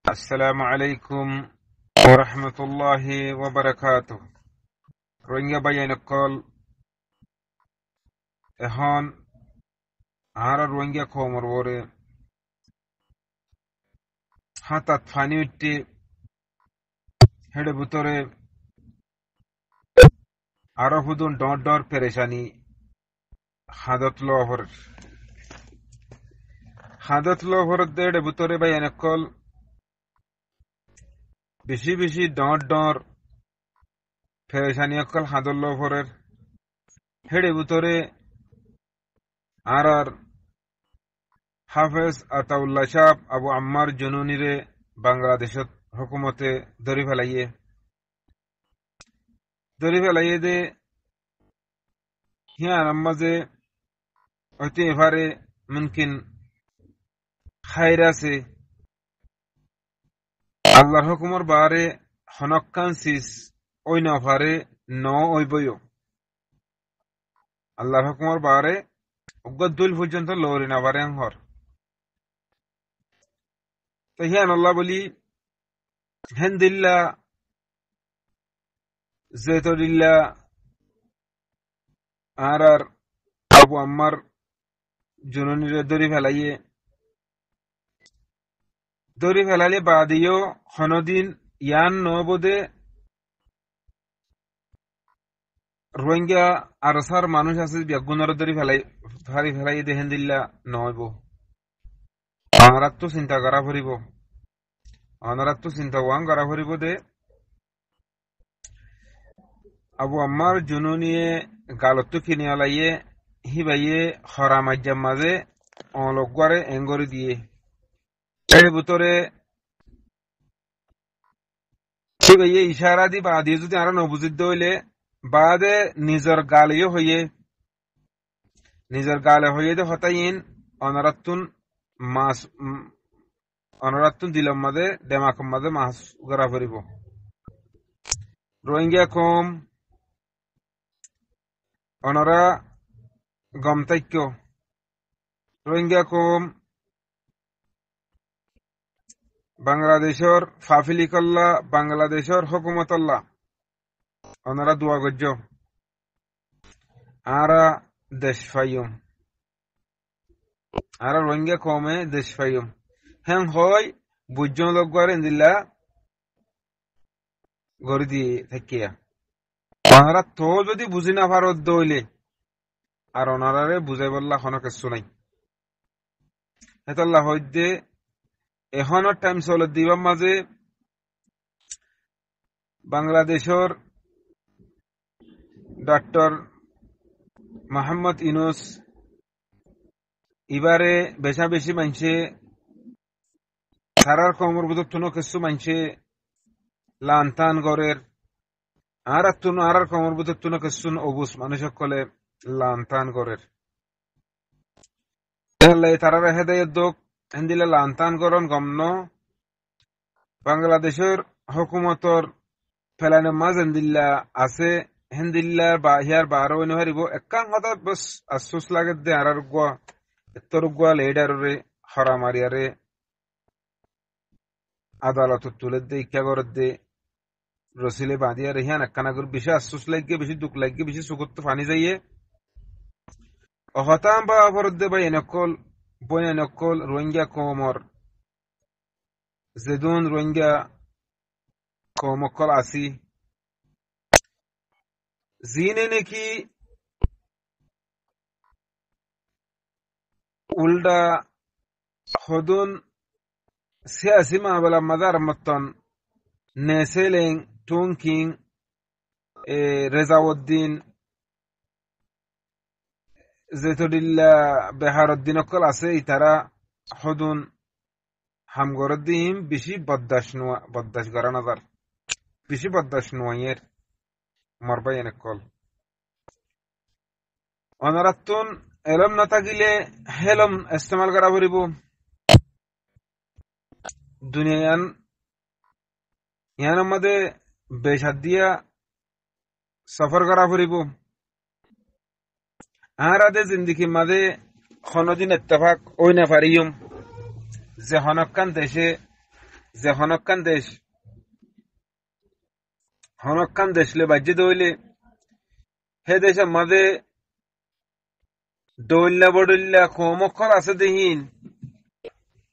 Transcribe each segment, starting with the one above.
আসসালামু আলাইকুম ওয়া রাহমাতুল্লাহি ওয়া বারাকাতুহু। রোহিঙ্গা বাইনকল এখন আর রোহিঙ্গা কমর ওরে হাতাত ফানি উঠতে হেডে ভিতরে আরো হুদুন ডর ডর পেরেশানি হাদত লহর দেড়ে ভিতরে বাইনকল বেশি বেশি ডর ডর পেরেশানি অকল হাদত লহরের হেডে ভিতরে আর হাফেজ আতাউল্লাহ সাহ আবু আম্মার জুনুনিরে বাংলাদেশত হুকুমতে ধরি ফেলাইয়ে দে হিয়া নামাজে হয়তো এবারে মুমকিন খাইর আছে আল্লাহর হুকুমর বারে হনক্কান সিস ওই নফারে ন ওইবইও আল্লাহর হুকুমর বারে উগদুল পর্যন্ত লরি না বারে হর তো হিয়ান আল্লাহ বলি হেন্দিল্লা জেতরিল্লা আর আবু আম্মার জুননিরে দড়ি ফেলালে বাদিও হনদিন ইয়ান নবদে রোহিঙ্গা আরসার মানুষ আছে বেগুনের দড়ি ফেলাই দেহেন দিল্লা নইব অনারাত তো চিন্তা করা ফুরিব অনারাত তো চিন্তা ওয়ান করা ফুরিব দে আবু আম্মার জুনুনিয়ে গালত্তু কিনে আলাইয়ে হিবাইয়ে হরা মাজ্জাম মাঝে অলগুয়ারে এঙ্গরি দিয়ে এর ভিতরে হিবাইয়ে ইশারা দি বাদি যদি আরো নবুজিদ্দ হইলে বাদে নিজর গালে হইয়ে দে হতাইন অনারাত্তুন মাস অনারাত্তুন দিলম মাঝে দেমাকম মাঝে মাস গড়া ফুরিব রোহিঙ্গা কম অনরা গমতাক্য রোহিঙ্গা কম বাংলাদেশর ফাফিলিকল্লা বাংলাদেশর হুকুমতল্লা অনরা দোয়া গজ্জ আরা দেশ ফাইম আরা রোহিঙ্গা কমে দেশ ফাইম হ্যাঁ হয় বুঝজন লগবার ইন্দিল্লা গড়ি দিয়ে থাকিয়া অনারা তো যদি বুঝি না পারত দইলে আর অনারারে বুঝাই বললা কোনো কিছু নাই হেতাল্লাহ হইতে এখনো টাইম চলে দিবার মাঝে বাংলাদেশর ডক্টর মোহাম্মদ ইউনূস এবারে বেশা বেশি মানছে সারার কমর বুধ কিছু মানছে লান্তান গড়ের আর কমর বুধ কিছু অবুস মানুষ সকলে লান্তান গড়ের তারা হেদায়ত দোক হেন্দিলে লান্তান গরন গমন বাংলাদেশের হুকুমতর ফেলানো মাঝ হেন্দিল্লা আছে হেন্দিল্লার বাহিয়ার বারো হারিব একান কথা বস আফসোস লাগে দে আর গুয়া লেডারে হরা মারিয়ারে আদালত তুলে দে ইচ্ছা করে দে রসিলে বাঁধিয়ারে হিয়ান একখানাগুর বেশি আফসোস লাগে বেশি দুঃখ লাগে বেশি সুগত ফানি যাইয়ে অহতাম বা অপরাধ বা এনেকল বই এনেকল রোহিঙ্গা কমর যেদুন রোহিঙ্গা কমকল আসি জিনে নাকি উল্টা হদুন সিয়াসি মাহবলা মাদার মতন নেসেলেং টুংকিং রেজাউদ্দিন জেতুডিল্লা বেহারুদ্দিন অকল আছে ইতারা হদুন হামগরদ্দিন বেশি বদাস করা নাজার বেশি বদাস নোয়ের মরবাই এনেকল অনারাত্তুন এলম না থাকিলে হেলম ইস্তেমাল করা ফুরিব দুনিয়ান ইয়ান মধ্যে বেশাদ দিয়া সফর করা ফুরিব আর আদে জিন্দিগি মাঝে কোনদিন ইত্তেফাক ওই না পারিম যে হনক্কান দেশে যে হনক্কান দেশলে বাজ্যে দইলে হে দেশের মাঝে দৌল্লা বডুল্লা কমক্ষর আছে দেহীন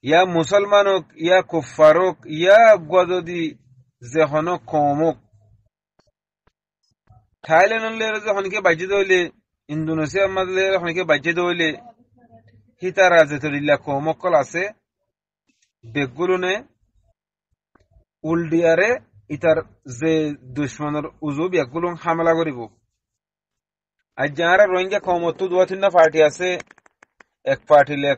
ইয়া মুসলমানক ইয়া কুফারক ইয়া গদি যে হন কমক থাইল্যান্ড যে হনকে বাজ্যে দইলে ইন্দোনেশিয়ার মাঝে হনকে বাজ্যে দইলে হিতারা যে তরিল্লা কমক্ষর আছে বেগুলুনে উল্ডিয়ারে ইতার যে দুশ্মনের উজু বেগুলুন হামলা করিব আর যারা রোহিঙ্গা কমতো দুয়া তিনটা পার্টি আছে এক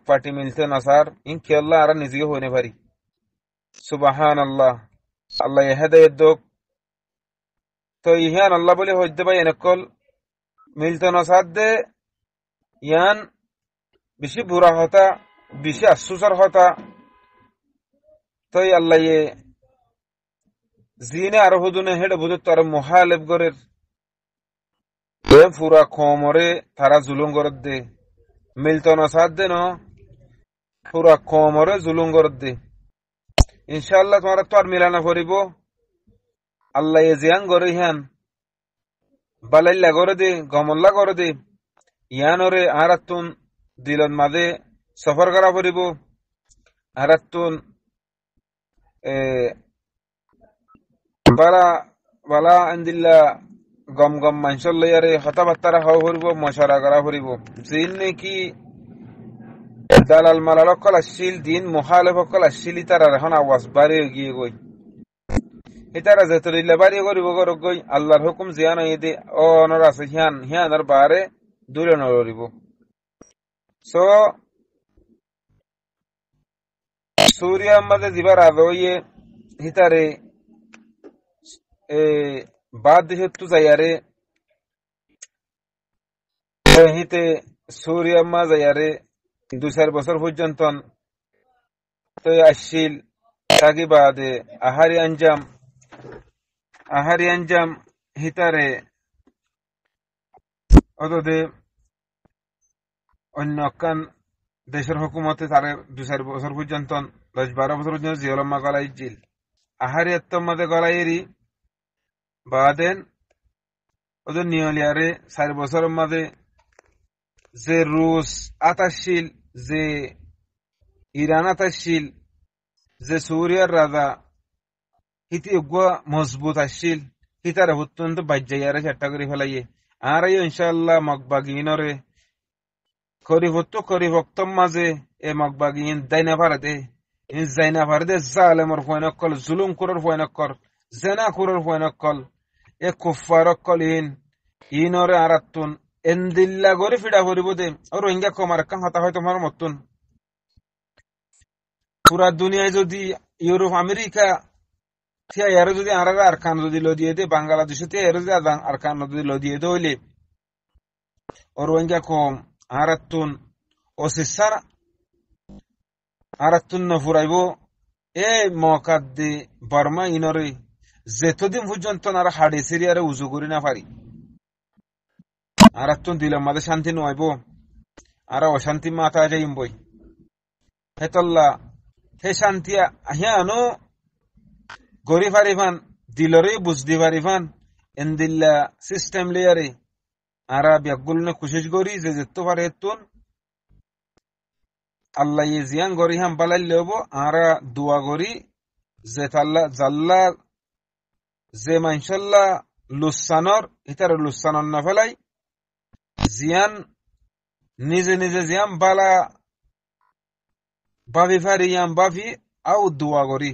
পার্টি মিলতে নাসার ইনশাআল্লাহ আর নিজে হইনে পারি সুবহানাল্লাহ আল্লাহ হেদায়েত দোক তো ইহান আল্লাহ বলে হইতে পাই এনেকল মিলতে নাসার দে ইয়ান বেশি বুড়া হতা বেশি আফসোসর হতা তো আল্লাহ জিনে আরো হুদুনে হেডে বুঝত তার মুহালেব গরের পুরা কমরে তারা জুলুম করত দে মিলতে নাসার দে ন পুরা কমরে জুলুম করত দে ইনশাআল্লাহ তোমার তো আর মিলানা করিব আল্লাহ জিয়ান গরে হ্যান বালাইল্লা করে দে গমল্লা করে দে ইয়ানরে আরাতুন দিলন মাঝে সফর করা করিব আরাতুন বালা বালা আন্দিল্লা গম গম মাংসর লইয়ারে হতাবার্তারা হওয়া করিব মশারা করা করিব জিন নাকি দালাল মালাল অকল আসছিল দিন মুখালেফ অকল আসছিল তারা এখন আওয়াজ বাড়িয়ে গিয়ে গই এটারা যেতরিল্লা বাড়িয়ে করিব করক গই আল্লাহর হুকুম জিয়ান দে অনর আছে হিয়ান আর বারে দূরে নড়িব সো সূর্য মাঝে দিবার আদয়ে হিতারে বাদ দেশত্তু যাইয়ারে হিতে সূর্য মা যাইয়ারে 2-4 বছর পর্যন্ত তো আসছিল তাকে বাদে আহারি আঞ্জাম হিতারে অতদে অন্য কান দেশের হুকুমতে তারে 2-4 বছর পর্যন্ত 10-12 বছর পর্যন্ত জিয়লম্মা গলাই জিল আহারি এত্তমাদে গলাইরি বাদেন ওদের নিয়লিয়ারে 4 বছরের মাঝে যে রুশ আতাশিল যে ইরান আতাশিল যে সুরিয়ার রাজা হিতি মজবুত আসছিল হিতারে অত্যন্ত বাজ্যাইয়ারে চেষ্টা করে ফেলাইয়ে আর ইনশাআল্লাহ মগবাগিনরে করি ভক্তম মাঝে এ মগবাগিন দাইনা ভারতে জাইনা ভারতে জালেমর ফয়নকল জুলুম কুরর ফয়নকল জেনা কুরর ফয়নকল এ কুফার অকল ইনরে আরাতুন এন্দিল্লা গরি ফিডা ভরিব দে আর রোহিঙ্গা কমার কাম হতা হয় তোমার মতন পুরা দুনিয়ায় যদি ইউরোপ আমেরিকা থিয়া এর যদি আর কান যদি লদিয়ে দে বাংলাদেশে তে এর যদি আর কান যদি লদিয়ে দে হইলে ও রোহিঙ্গা কম আরাতুন ও সিসার আরাতুন নফুরাইব এ মকাদ্দে বর্মা ইনরে যেতদিন পর্যন্ত আর হাড়ে সিরিয়ারে উজু করি না পারি আর দিলাম মাঝে শান্তি নয়ব আর অশান্তি মাথা যাইম বই হেতল্লা হে শান্তি আহিয়ানো গরি পারিবান দিলরে বুঝদি পারিবান এন্দিল্লা সিস্টেম লেয়ারে আর ব্যাগুল নে কোশিশ করি যে যেত পারে হেতুন আল্লাহ জিয়ান গরি হাম বালাই লব আর দোয়া করি যে জাল্লা যে মাইনশাল্লাহ লুসানর ইতার লুসানর না ফেলাই জিয়ান নিজে জিয়াম বালা বাবি ফারি ইয়াম বাবি আও দোয়া করি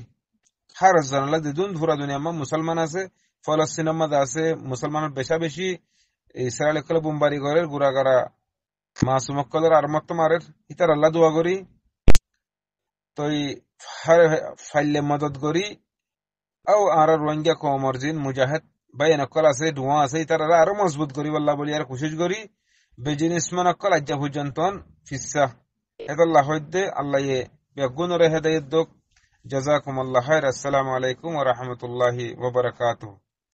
হার জানালা দিদুন পুরা দুনিয়া মুসলমান আছে ফলস্তিনের মধ্যে আছে মুসলমানের বেশি ইসরায়েল কলে বোমবারি করে গুড়া করা মাসুমকলের আর মত মারের ইতার আল্লাহ দোয়া করি তো ফাইলে মদত করি আও আর রোহিঙ্গা কমরজিন মুজাহিদ বাইন অকল আছে ধোঁয়া আছে ইতার আরো মজবুত করি আল্লাহ বলি আর কোশিশ করি বেজিনিসমান অকল আজ্জা পর্যন্ত ফিসা এতাল্লাহ হইদে আল্লাহ বেগুনরে হেদায়েত দোক জাযাকুমুল্লাহ খাইর। আসসালামু আলাইকুম ওয়া রাহমাতুল্লাহি ওয়া বারাকাতুহু।